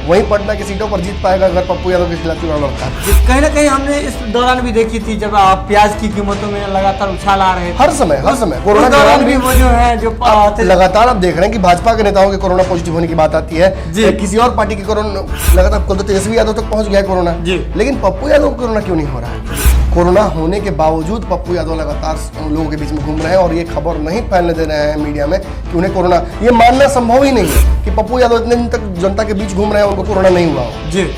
वहीं पटना की सीटों पर जीत पाएगा अगर पप्पू यादव के खिलाफ चुनाव लड़ता है। कहीं ना कहीं हमने इस दौरान भी देखी थी जब प्याज की कीमतों में लगातार उछाल आ रहे थे। हर समय कोरोना के दौरान भी वो जो है जो लगातार आप देख रहे हैं कि भाजपा के नेताओं के कोरोना पॉजिटिव होने की बात आती है, किसी और पार्टी की कोरोना लगातार, तो तेजस्वी यादव तक पहुंच गया है कोरोना, लेकिन पप्पू यादव को कोरोना क्यों नहीं हो रहा है? कोरोना होने के बावजूद पप्पू यादव लगातार लोगों के बीच में घूम रहे हैं और ये खबर नहीं फैलने दे रहे हैं मीडिया में कि उन्हें कोरोना, ये मानना संभव ही नहीं है कि पप्पू यादव इतने दिन तक जनता के बीच घूम रहे हैं, उनको कोरोना नहीं हुआ हो।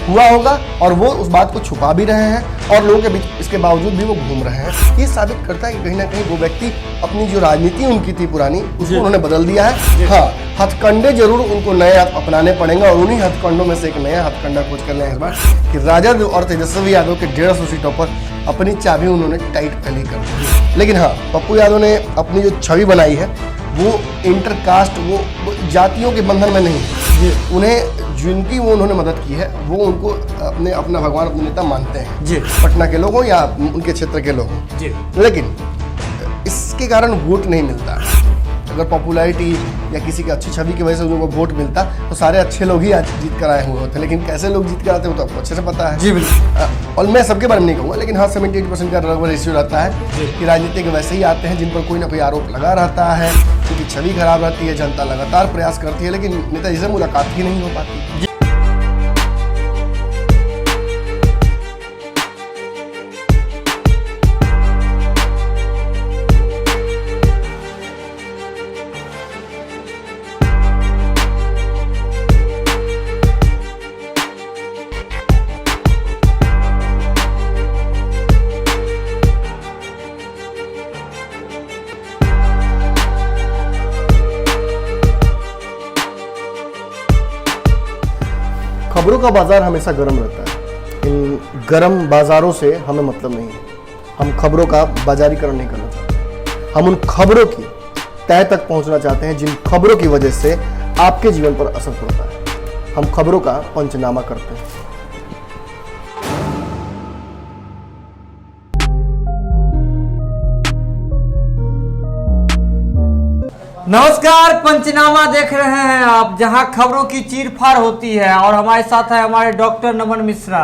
हुआ होगा और वो उस बात को छुपा भी रहे हैं और लोगों के बीच इसके बावजूद भी वो घूम रहे हैं। ये साबित करता है कि कहीं ना कहीं वो व्यक्ति अपनी जो राजनीति उनकी थी पुरानी, उसको उन्होंने बदल दिया है। हाँ, हथकंडे जरूर उनको नए अपनाने पड़ेंगे और उन्हीं हथकंडों में से एक नया हथकंडा खोज कर लें इस बार कि राजद और तेजस्वी यादव के 150 सीटों पर अपनी चाबी उन्होंने टाइट पहली कर दी। लेकिन हाँ, पप्पू यादव ने अपनी जो छवि बनाई है वो इंटरकास्ट, वो जातियों के बंधन में नहीं है। उन्हें जिनकी वो उन्होंने मदद की है वो उनको अपना भगवान, अपने नेता मानते हैं, पटना के लोग हों या उनके क्षेत्र के लोग हों। लेकिन इसके कारण वोट नहीं मिलता। अगर पॉपुलैरिटी या किसी की अच्छी छवि की वजह से उनको वोट मिलता तो सारे अच्छे लोग ही आज जीत कर आए हुए होते, लेकिन कैसे लोग जीत कर आते हैं वो तो आपको अच्छे से पता है। जी बिल्कुल। और मैं सबके बारे में नहीं कहूँगा, लेकिन हाँ 78% का लगभग रेशियो रहता है कि राजनीति के वैसे ही आते हैं जिन पर कोई ना कोई आरोप लगा रहता है, क्योंकि छवि खराब रहती है, जनता लगातार प्रयास करती है, लेकिन नेताजी से मुलाकात ही नहीं हो पाती। खबरों का बाजार हमेशा गर्म रहता है। इन गर्म बाजारों से हमें मतलब नहीं है। हम खबरों का बाजारीकरण नहीं करना चाहते। हम उन खबरों की तह तक पहुंचना चाहते हैं जिन खबरों की वजह से आपके जीवन पर असर पड़ता है। हम खबरों का पंचनामा करते हैं। नमस्कार, पंचनामा देख रहे हैं आप, जहां खबरों की चीरफाड़ होती है और हमारे साथ है हमारे डॉक्टर नमन मिश्रा।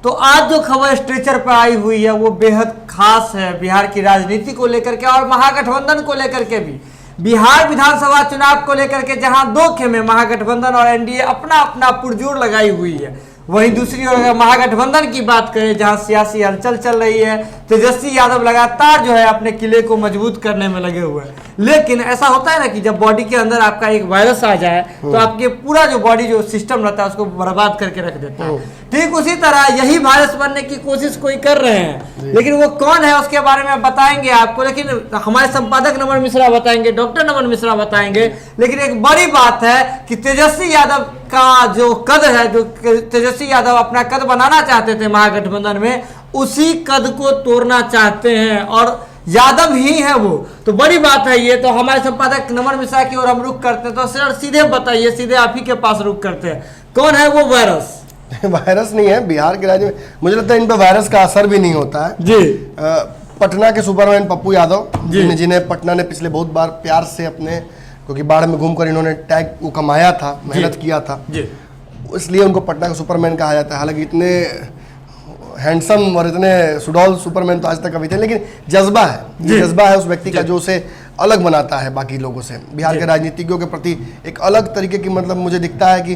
तो आज जो खबर स्ट्रेचर पर आई हुई है वो बेहद खास है बिहार की राजनीति को लेकर के और महागठबंधन को लेकर के भी। बिहार विधानसभा चुनाव को लेकर के जहां दो खेमे महागठबंधन और एनडीए अपना अपना पुरजोर लगाई हुई है, वहीं दूसरी ओर अगर महागठबंधन की बात करें जहां सियासी हलचल चल रही है, तेजस्वी यादव लगातार जो है अपने किले को मजबूत करने में लगे हुए हैं। लेकिन ऐसा होता है ना कि जब बॉडी के अंदर आपका एक वायरस आ जाए तो आपके पूरा जो बॉडी जो सिस्टम रहता है उसको बर्बाद करके रख देता है। ठीक उसी तरह यही वायरस बनने की कोशिश कोई कर रहे हैं, लेकिन वो कौन है उसके बारे में बताएंगे आपको, लेकिन हमारे संपादक नमन मिश्रा बताएंगे, डॉक्टर नमन मिश्रा बताएंगे। लेकिन एक बड़ी बात है कि तेजस्वी यादव का जो कद है, जो तेजस्वी यादव अपना कद बनाना चाहते थे महागठबंधन में, उसी कद को तोड़ना चाहते हैं और यादव ही है वो। तो बड़ी बात है ये। तो हमारे संपादक नमन मिश्रा की ओर हम रुख करते हैं। तो सर सीधे बताइए, सीधे आप ही के पास रुख करते हैं, कौन है वो वायरस? वायरस नहीं है, बिहार के राज्य में मुझे लगता है इन पर वायरस का असर भी नहीं होता है जी। पटना के सुपरमैन पप्पू यादव, जिन्हें पटना ने पिछले बहुत बार प्यार से अपने, क्योंकि बाढ़ में घूमकर इन्होंने टैग वो कमाया था, मेहनत किया था, इसलिए उनको पटना का सुपरमैन कहा जाता है। हालांकि इतने हैंडसम और इतने सुडौल सुपरमैन तो आज तक कभी थे, लेकिन जज्बा है, जज्बा है उस व्यक्ति का जो उसे अलग बनाता है बाकी लोगों से। बिहार के राजनीतिज्ञों के प्रति एक अलग तरीके की, मतलब मुझे दिखता है कि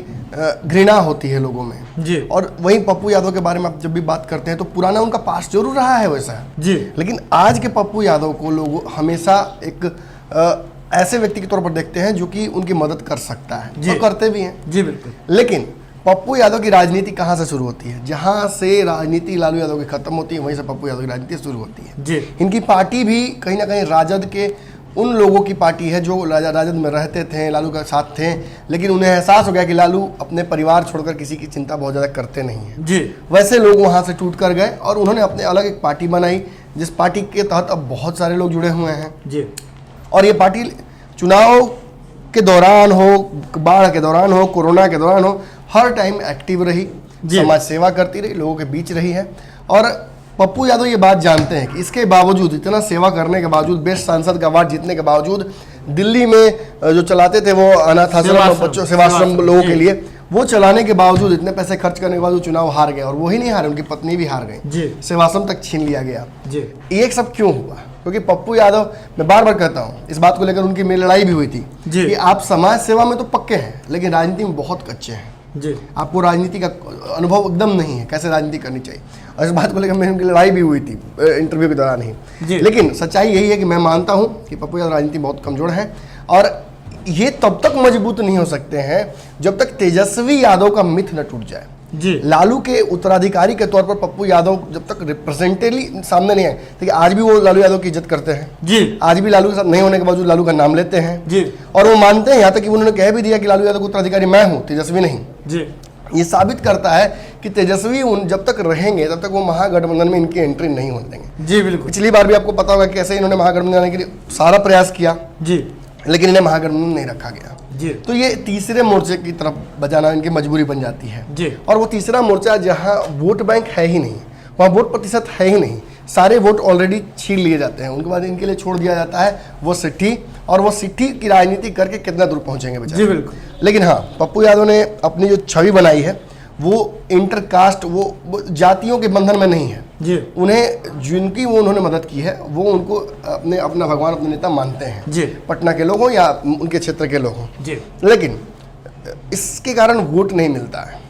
घृणा होती है लोगों में जी। और वहीं पप्पू यादव के बारे में आप जब भी बात करते हैं तो पुराना उनका पास जरूर रहा है वैसा जी, लेकिन आज के पप्पू यादव को लोग हमेशा एक ऐसे व्यक्ति के तौर पर देखते हैं जो कि उनकी मदद कर सकता है और करते भी हैं जी बिल्कुल। लेकिन पप्पू यादव की राजनीति कहाँ से शुरू होती है? जहाँ से राजनीति लालू यादव की खत्म होती है वहीं से पप्पू यादव की राजनीति शुरू होती है जी। इनकी पार्टी भी कहीं ना कहीं राजद के उन लोगों की पार्टी है जो राजद में रहते थे, लालू के साथ थे, लेकिन उन्हें एहसास हो गया कि लालू अपने परिवार छोड़कर किसी की चिंता बहुत ज़्यादा करते नहीं हैं जी। वैसे लोग वहाँ से टूट कर गए और उन्होंने अपने अलग एक पार्टी बनाई, जिस पार्टी के तहत अब बहुत सारे लोग जुड़े हुए हैं जी। और ये पार्टी चुनाव के दौरान हो, बाढ़ के दौरान हो, कोरोना के दौरान हो, हर टाइम एक्टिव रही, समाज सेवा करती रही, लोगों के बीच रही है। और पप्पू यादव ये बात जानते हैं कि इसके बावजूद, इतना सेवा करने के बावजूद, बेस्ट सांसद का अवार्ड जीतने के बावजूद, दिल्ली में जो चलाते थे वो अनाथ आश्रम, बच्चों सेवाश्रम लोगों के लिए, वो चलाने के बावजूद, इतने पैसे खर्च करने के बाद वो चुनाव हार गए, और वही नहीं हारे, उनकी पत्नी भी हार गई, सेवासन तक छीन लिया गया। ये सब क्यों हुआ? क्योंकि पप्पू यादव, मैं बार बार कहता हूँ इस बात को लेकर, उनकी मेरी लड़ाई भी हुई थी कि आप समाज सेवा में तो पक्के हैं लेकिन राजनीति में बहुत कच्चे हैं जी। आपको राजनीति का अनुभव एकदम नहीं है, कैसे राजनीति करनी चाहिए, और इस बात को लेकर मेरी उनकी लड़ाई भी हुई थी इंटरव्यू के दौरान ही। लेकिन सच्चाई यही है कि मैं मानता हूँ कि पप्पू यादव राजनीति बहुत कमजोर है, और ये तब तक मजबूत नहीं हो सकते हैं जब तक तेजस्वी यादव का मिथ न टूट जाए जी। लालू के उत्तराधिकारी के तौर पर पप्पू यादव जब तक रिप्रेजेंटेटिवली सामने नहीं आए, देखिए आज भी वो लालू यादव की इज्जत करते हैं जी। आज भी लालू के साथ नहीं होने के बावजूद लालू का नाम लेते हैं जी, और वो मानते हैं, यहाँ तक कि उन्होंने कह भी दिया कि लालू यादव का उत्तराधिकारी मैं हूँ, तेजस्वी नहीं जी। ये साबित करता है कि तेजस्वी जब तक रहेंगे तब तक वो महागठबंधन में इनकी एंट्री नहीं होने देंगे जी। बिल्कुल, पिछली बार भी आपको पता होगा कैसे इन्होंने महागठबंधन आने के लिए सारा प्रयास किया जी, लेकिन इन्हें महागठबंधन नहीं रखा गया जी। तो ये तीसरे मोर्चे की तरफ बजाना इनकी मजबूरी बन जाती है जी। और वो तीसरा मोर्चा जहाँ वोट बैंक है ही नहीं, वहाँ वोट प्रतिशत है ही नहीं, सारे वोट ऑलरेडी छीन लिए जाते हैं, उनके बाद इनके लिए छोड़ दिया जाता है वो सिट्ठी, और वो सिट्ठी की राजनीति करके कितना दूर पहुंचेंगे बेचारे जी। बिल्कुल, लेकिन हाँ, पप्पू यादव ने अपनी जो छवि बनाई है वो इंटरकास्ट, वो जातियों के बंधन में नहीं है जी। उन्हें जिनकी वो उन्होंने मदद की है वो उनको अपना भगवान, अपने नेता मानते हैं जी। पटना के लोग हों या उनके क्षेत्र के लोग हों जी। लेकिन इसके कारण वोट नहीं मिलता है।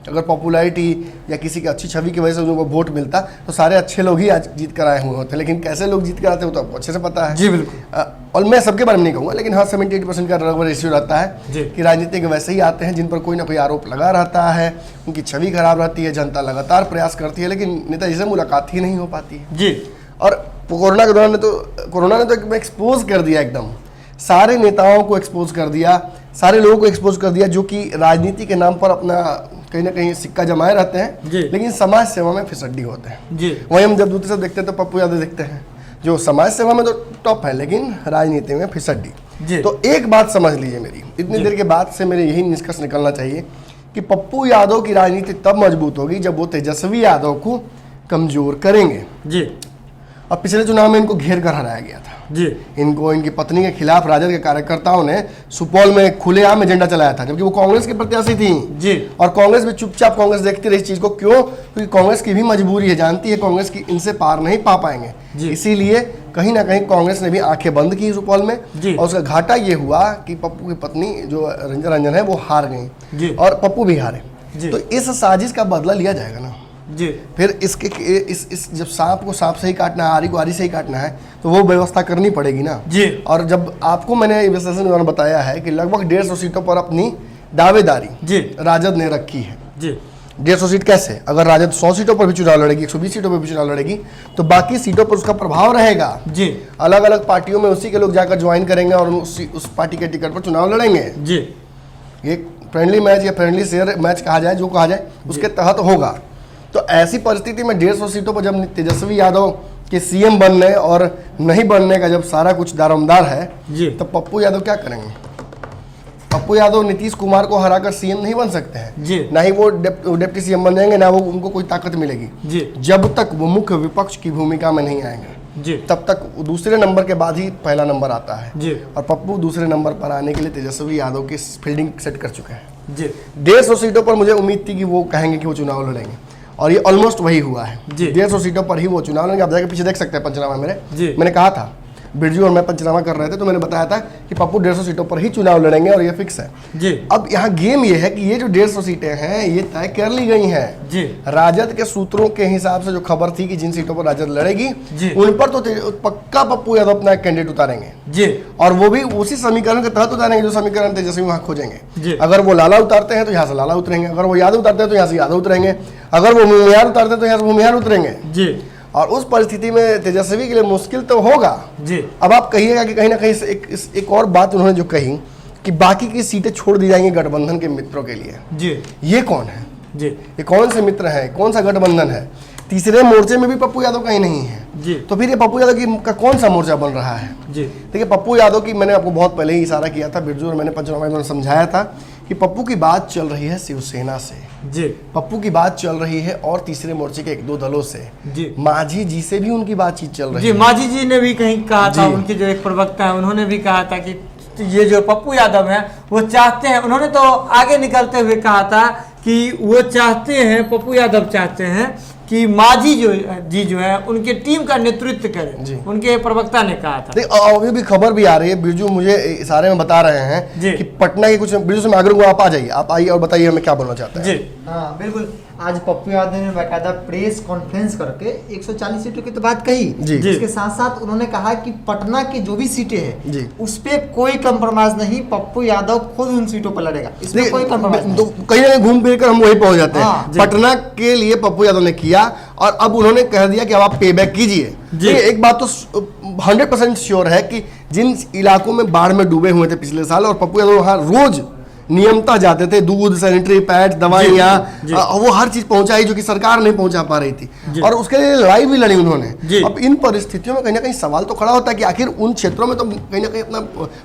अगर पॉपुलैरिटी या किसी की अच्छी छवि की वजह से उनको वोट मिलता तो सारे अच्छे लोग ही आज जीत कर आए हुए होते, लेकिन कैसे लोग जीत कर आते हो तो आपको अच्छे से पता है जी। बिल्कुल, और मैं सबके बारे में नहीं कहूँगा, लेकिन हाँ 78% का लगभग रेशियो रहता है कि राजनीति के वैसे ही आते हैं जिन पर कोई ना कोई आरोप लगा रहता है, उनकी छवि खराब रहती है, जनता लगातार प्रयास करती है लेकिन नेताजी से मुलाकात ही नहीं हो पाती है जी। और कोरोना के दौरान कोरोना ने तो एक्सपोज कर दिया, एकदम सारे नेताओं को एक्सपोज कर दिया, सारे लोगों को एक्सपोज कर दिया जो कि राजनीति के नाम पर अपना कहीं ना कहीं सिक्का जमाए रहते हैं लेकिन समाज सेवा में फिसड्डी होते हैं जी। वहीं हम जब दूसरी तरफ देखते हैं तो पप्पू यादव देखते हैं जो समाज सेवा में तो टॉप है लेकिन राजनीति में फिसड्डी। तो एक बात समझ लीजिए मेरी, इतनी देर के बाद से मेरे यही निष्कर्ष निकलना चाहिए कि पप्पू यादव की राजनीति तब मजबूत होगी जब वो तेजस्वी यादव को कमजोर करेंगे जी। अब पिछले चुनाव में इनको घेर कर हराया गया था जी। इनको इनकी पत्नी के खिलाफ राजद के कार्यकर्ताओं ने सुपौल में खुलेआम एजेंडा चलाया था, जबकि वो कांग्रेस की प्रत्याशी थी जी। और कांग्रेस भी चुपचाप कांग्रेस देखती रही इस चीज को, क्यों? क्योंकि कांग्रेस की भी मजबूरी है, जानती है कांग्रेस की इनसे पार नहीं पा पाएंगे, इसीलिए कहीं ना कहीं कांग्रेस ने भी आंखें बंद की सुपौल में, और उसका घाटा ये हुआ कि पप्पू की पत्नी जो रंजन है वो हार गई और पप्पू भी हारे। तो इस साजिश का बदला लिया जाएगा ना जी। फिर इसके इस जब सांप को सांप से ही काटना है, आरी को आरी से ही काटना है, तो वो व्यवस्था करनी पड़ेगी ना जी। और जब आपको मैंने विश्लेषण में बताया है कि लगभग 150 सीटों पर अपनी दावेदारी जी राजद ने रखी है जी। 150 सीट कैसे? अगर राजद 100 सीटों पर भी चुनाव लड़ेगी, 120 सीटों पर भी चुनाव लड़ेगी, तो बाकी सीटों पर उसका प्रभाव रहेगा जी। अलग अलग पार्टियों में उसी के लोग जाकर ज्वाइन करेंगे और उस पार्टी के टिकट पर चुनाव लड़ेंगे जी। एक फ्रेंडली मैच या फ्रेंडली शेयर मैच कहा जाए, जो कहा जाए उसके तहत होगा। तो ऐसी परिस्थिति में 150 सीटों पर जब तेजस्वी यादव के सीएम बनने और नहीं बनने का जब सारा कुछ दारोमदार है जी, तो पप्पू यादव क्या करेंगे? पप्पू यादव नीतीश कुमार को हराकर सीएम नहीं बन सकते हैं जी। ना ही वो डिप्टी सीएम बन जाएंगे, ना वो उनको कोई ताकत मिलेगी जी। जब तक वो मुख्य विपक्ष की भूमिका में नहीं आएंगे जी, तब तक दूसरे नंबर के बाद ही पहला नंबर आता है जी। और पप्पू दूसरे नंबर पर आने के लिए तेजस्वी यादव की फील्डिंग सेट कर चुके हैं जी। 150 सीटों पर मुझे उम्मीद थी कि वो कहेंगे कि वो चुनाव लड़ेंगे, और ये ऑलमोस्ट वही हुआ है जी। 150 सीटों पर ही वो चुनाव लड़ेंगे। आप जाकर पीछे देख सकते हैं पंचनामा मेरे जी। मैंने कहा था, बिरजू और मैं पंचनामा कर रहे थे तो मैंने बताया था कि पप्पू 150 सीटों पर ही चुनाव लड़ेंगे और ये फिक्स है जी। अब यहाँ गेम ये है कि ये जो 150 सीटें हैं ये तय कर ली गई हैं जी। राजद के सूत्रों के हिसाब से जो खबर थी कि जिन सीटों पर राजद लड़ेगी उन पर तो पक्का पप्पू यादव अपना कैंडिडेट उतारेंगे जी। और वो भी उसी समीकरण के तहत उतारेंगे जो समीकरण तेजस्वी वहां खोजेंगे। अगर वो लाला उतारते हैं तो यहाँ से लाला उतरेंगे, अगर वो यादव उतारते हैं तो यहाँ से यादव उतरेंगे, अगर वो भूमिहार उतारते हैं तो यहाँ से भूमिहार उतरेंगे जी। और उस परिस्थिति में तेजस्वी के लिए मुश्किल तो होगा जी। अब आप कहिएगा कि कहीं ना कहीं एक और बात उन्होंने जो कही कि बाकी की सीटें छोड़ दी जाएंगी गठबंधन के मित्रों के लिए जी। ये कौन है जी? ये कौन से मित्र हैं, कौन सा गठबंधन है? तीसरे मोर्चे में भी पप्पू यादव कहीं नहीं है जी। तो फिर ये पप्पू यादव का कौन सा मोर्चा बन रहा है जी? देखिए पप्पू यादव की मैंने आपको बहुत पहले ही इशारा किया था, बिरजू और मैंने पंचनामा में समझाया था कि पप्पू की बात चल रही है शिवसेना से जी। पप्पू की बात चल रही है और तीसरे मोर्चे के एक दो दलों से जी। मांझी जी से भी उनकी बातचीत चल रही है। मांझी जी ने भी कहीं कहा था, उनके जो एक प्रवक्ता है उन्होंने भी कहा था कि ये जो पप्पू यादव हैं वो चाहते हैं, उन्होंने तो आगे निकलते हुए कहा था कि वो चाहते हैं, पप्पू यादव चाहते हैं कि मांझी जो है उनके टीम का नेतृत्व करें, उनके प्रवक्ता ने कहा था। अभी भी खबर भी आ रही है, बिरजू मुझे इशारे में बता रहे हैं कि पटना के कुछ, बिरजू से मैं आग्रह, आप आ जाइए, आप आइए और बताइए हमें क्या बोलना चाहते हैं। जी हाँ बिल्कुल, आज पप्पू यादव ने बाकायदा प्रेस कॉन्फ्रेंस करके 140 सीटों की तो बात कही जी। इसके साथ साथ उन्होंने कहा कि पटना की जो भी सीटें हैं जी। उस पे कोई कंप्रोमाइज नहीं, पप्पू यादव खुद उन सीटों पर लड़ेगा, इसमें कोई कंप्रोमाइज नहीं। तो कहीं ना कहीं घूम फिर कर हम वही पहुंच जाते हैं। हाँ, पटना के लिए पप्पू यादव ने किया और अब उन्होंने कह दिया कि अब आप पे बैक कीजिए। एक बात तो 100% श्योर है कि जिन इलाकों में बाढ़ में डूबे हुए थे पिछले साल, और पप्पू यादव वहां रोज नियमतः जाते थे, दूध, सैनिटरी पैड, दवाइयाँ, वो हर चीज पहुंचाई जो कि सरकार नहीं पहुंचा पा रही थी, और उसके लिए लड़ाई भी लड़ी उन्होंने। अब इन परिस्थितियों में कहीं ना कहीं सवाल तो खड़ा होता है कि आखिर उन क्षेत्रों में तो कहीं ना कहीं अपना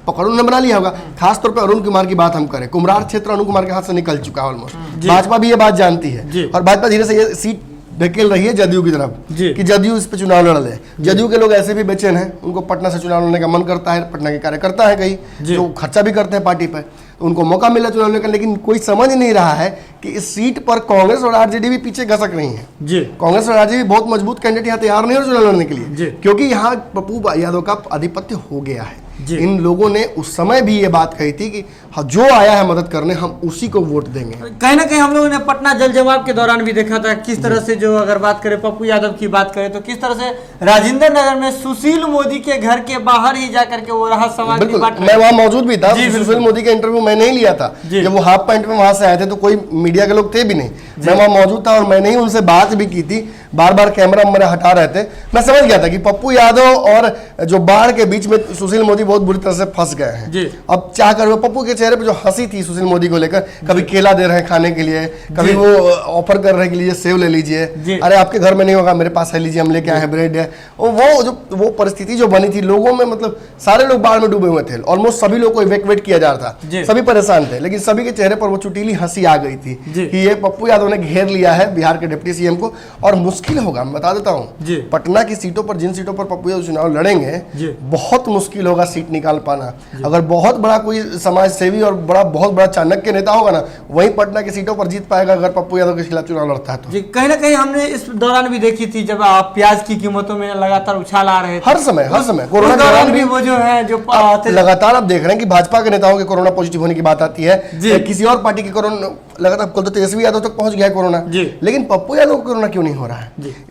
पकड़ उन्होंने बना लिया होगा। खासतौर पर अरुण कुमार की बात हम करें, कुम्हरार क्षेत्र अरुण कुमार के हाथ से निकल चुका है ऑलमोस्ट, भाजपा भी ये बात जानती है, और भाजपा धीरे से ये सीट ढकेल रही है जदयू की तरफ कि जदयू इस पे चुनाव लड़ ले। जदयू के लोग ऐसे भी बेचैन हैं, उनको पटना से चुनाव लड़ने का मन करता है, पटना के कार्यकर्ता है कई जो खर्चा भी करते हैं पार्टी पर, तो उनको मौका मिला चुनाव लड़ने का, लेकिन कोई समझ नहीं रहा है कि इस सीट पर कांग्रेस और आरजेडी भी पीछे घसक रही है। कांग्रेस और आरजेडी बहुत मजबूत कैंडिडेट यहाँ तैयार नहीं हो चुनाव लड़ने के लिए, क्योंकि यहाँ पप्पू यादव का आधिपत्य हो गया है। इन लोगों ने उस समय भी ये बात कही थी कि जो आया है मदद करने हम उसी को वोट देंगे। कहीं ना कहीं हम लोगों ने पटना जल जमाव के दौरान भी देखा था किस तरह से, जो अगर बात करें पप्पू यादव की बात करें तो किस तरह से राजेंद्र नगर में सुशील मोदी के घर के बाहर ही जाकर के वो राहत सामग्री बिल्कुल, बांट मैं वहां मौजूद भी था। सुशील मोदी का इंटरव्यू मैं नहीं लिया था, जब वो हाफ पैंट में वहां से आए थे तो कोई मीडिया के लोग थे भी नहीं, मैं वहां मौजूद था और मैंने ही उनसे बात भी की थी। बार बार कैमरा मेरा हटा रहे थे, मैं समझ गया था कि पप्पू यादव और जो बाढ़ के बीच में सुशील मोदी बहुत बुरी तरह से फंस गए हैं। अब चाह कर पप्पू के चेहरे पे जो हंसी थी सुशील मोदी को लेकर, कभी केला दे रहे हैं खाने के लिए, कभी वो ऑफर कर रहे हैं कि लीजिए सेव ले लीजिए, अरे आपके घर में नहीं होगा मेरे पास है, लीजिए हम लेके आए हैं, ब्रेड है। वो परिस्थिति जो बनी थी लोगों में, मतलब सारे लोग बाढ़ में डूबे हुए थे, ऑलमोस्ट सभी लोग को इवैक्यूएट किया जा रहा था, सभी परेशान थे, लेकिन सभी के चेहरे पर वो चुटीली हंसी आ गई थी कि ये पप्पू यादव ने घेर लिया है बिहार के डिप्टी सीएम को। और मुश्किल होगा, मैं बता देता हूं, पटना की सीटों पर, जिन सीटों पर पप्पू यादव चुनाव लड़ेंगे, बहुत मुश्किल होगा सीट निकाल पाना। अगर बहुत बड़ा कोई समाज सेवी और बहुत बड़ा चाणक्य नेता होगा ना, वही पटना की सीटों पर जीत पाएगा अगर पप्पू यादव के खिलाफ चुनाव लड़ता है तो। कहीं ना कहीं हमने इस दौरान भी देखी थी जब प्याज की कीमतों में लगातार उछाल आ रहे थे, हर समय कोरोना के दौरान भी वो जो है जो लगातार आप देख रहे हैं कि भाजपा के नेताओं के कोरोना पॉजिटिव होने की बात आती है, किसी और पार्टी के कोरोना लगातार, कल तो तेजस्वी यादव तक पहुंच गया है कोरोना, लेकिन पप्पू यादव को कोरोना क्यों नहीं हो रहा है?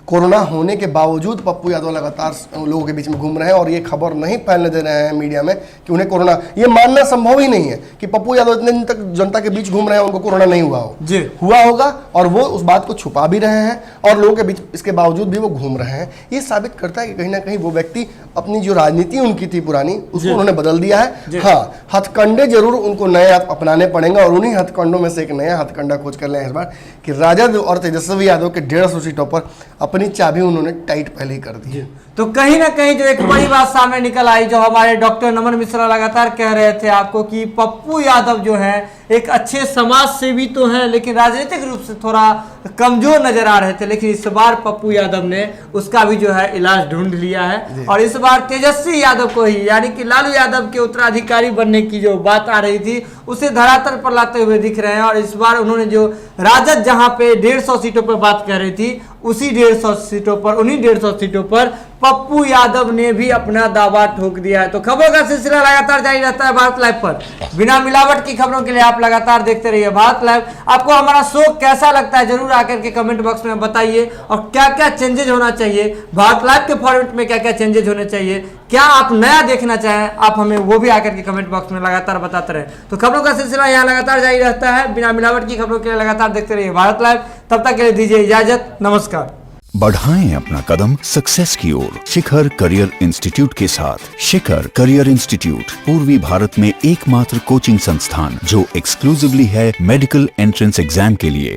कोरोना होने के बावजूद पप्पू यादव लगातार लोगों के बीच में घूम रहे हैं और ये खबर नहीं फैलने दे रहे हैं मीडिया में कि उन्हें कोरोना, ये मानना संभव ही नहीं है कि पप्पू यादव इतने दिन तक जनता के बीच घूम रहे हैं, उनको कोरोना नहीं हुआ हुआ होगा, और वो उस बात को छुपा भी रहे हैं और लोगों के बीच इसके बावजूद भी वो घूम रहे हैं। ये साबित करता है कि कहीं ना कहीं वो व्यक्ति अपनी जो राजनीति उनकी थी पुरानी, उसको उन्होंने बदल दिया है। हाँ, हथकंडे जरूर उनको नए अपनाने पड़ेंगे और उन्हीं हथकंडों में से एक नया हथकंडा खोज कर ले इस बार कि राजद और तेजस्वी यादव के 150 सीटों पर अपनी चाबी उन्होंने टाइट पहले ही कर दी। तो कहीं ना कहीं जो एक बड़ी बात सामने निकल आई, जो हमारे डॉक्टर नमन मिश्रा लगातार कह रहे थे आपको कि पप्पू यादव जो है एक अच्छे समाज सेवी तो हैं, लेकिन राजनीतिक रूप से थोड़ा कमजोर नजर आ रहे थे, लेकिन इस बार पप्पू यादव ने उसका भी जो है इलाज ढूंढ लिया है और इस बार तेजस्वी यादव को ही, यानी कि लालू यादव के उत्तराधिकारी बनने की जो बात आ रही थी उसे धरातल पर लाते हुए दिख रहे हैं। और इस बार उन्होंने जो राजद जहां पे 150 सीटों पर बात कर रही थी, उसी 150 सीटों पर, उन्हीं 150 सीटों पर पप्पू यादव ने भी अपना दावा ठोक दिया है। तो खबरों का सिलसिला लगातार जारी रहता है भारत लाइव पर। बिना मिलावट की खबरों के लिए आप लगातार देखते रहिए भारत लाइव। आपको हमारा शो कैसा लगता है जरूर आकर के कमेंट बॉक्स में बताइए, और क्या क्या चेंजेज होना चाहिए भारत लाइव के फॉर्मेट में, क्या क्या चेंजेज होने चाहिए, क्या आप नया देखना चाहें, आप हमें वो भी आकर के कमेंट बॉक्स में लगातार बताते रहे। तो खबरों का सिलसिला यहाँ लगातार जारी रहता है। बिना मिलावट की खबरों के लिए लगातार देखते रहिए भारत लाइव। तब तक के लिए दीजिए इजाजत, नमस्कार। बढ़ाएं अपना कदम सक्सेस की ओर शिखर करियर इंस्टीट्यूट के साथ। शिखर करियर इंस्टीट्यूट पूर्वी भारत में एकमात्र कोचिंग संस्थान जो एक्सक्लूसिवली है मेडिकल एंट्रेंस एग्जाम के लिए।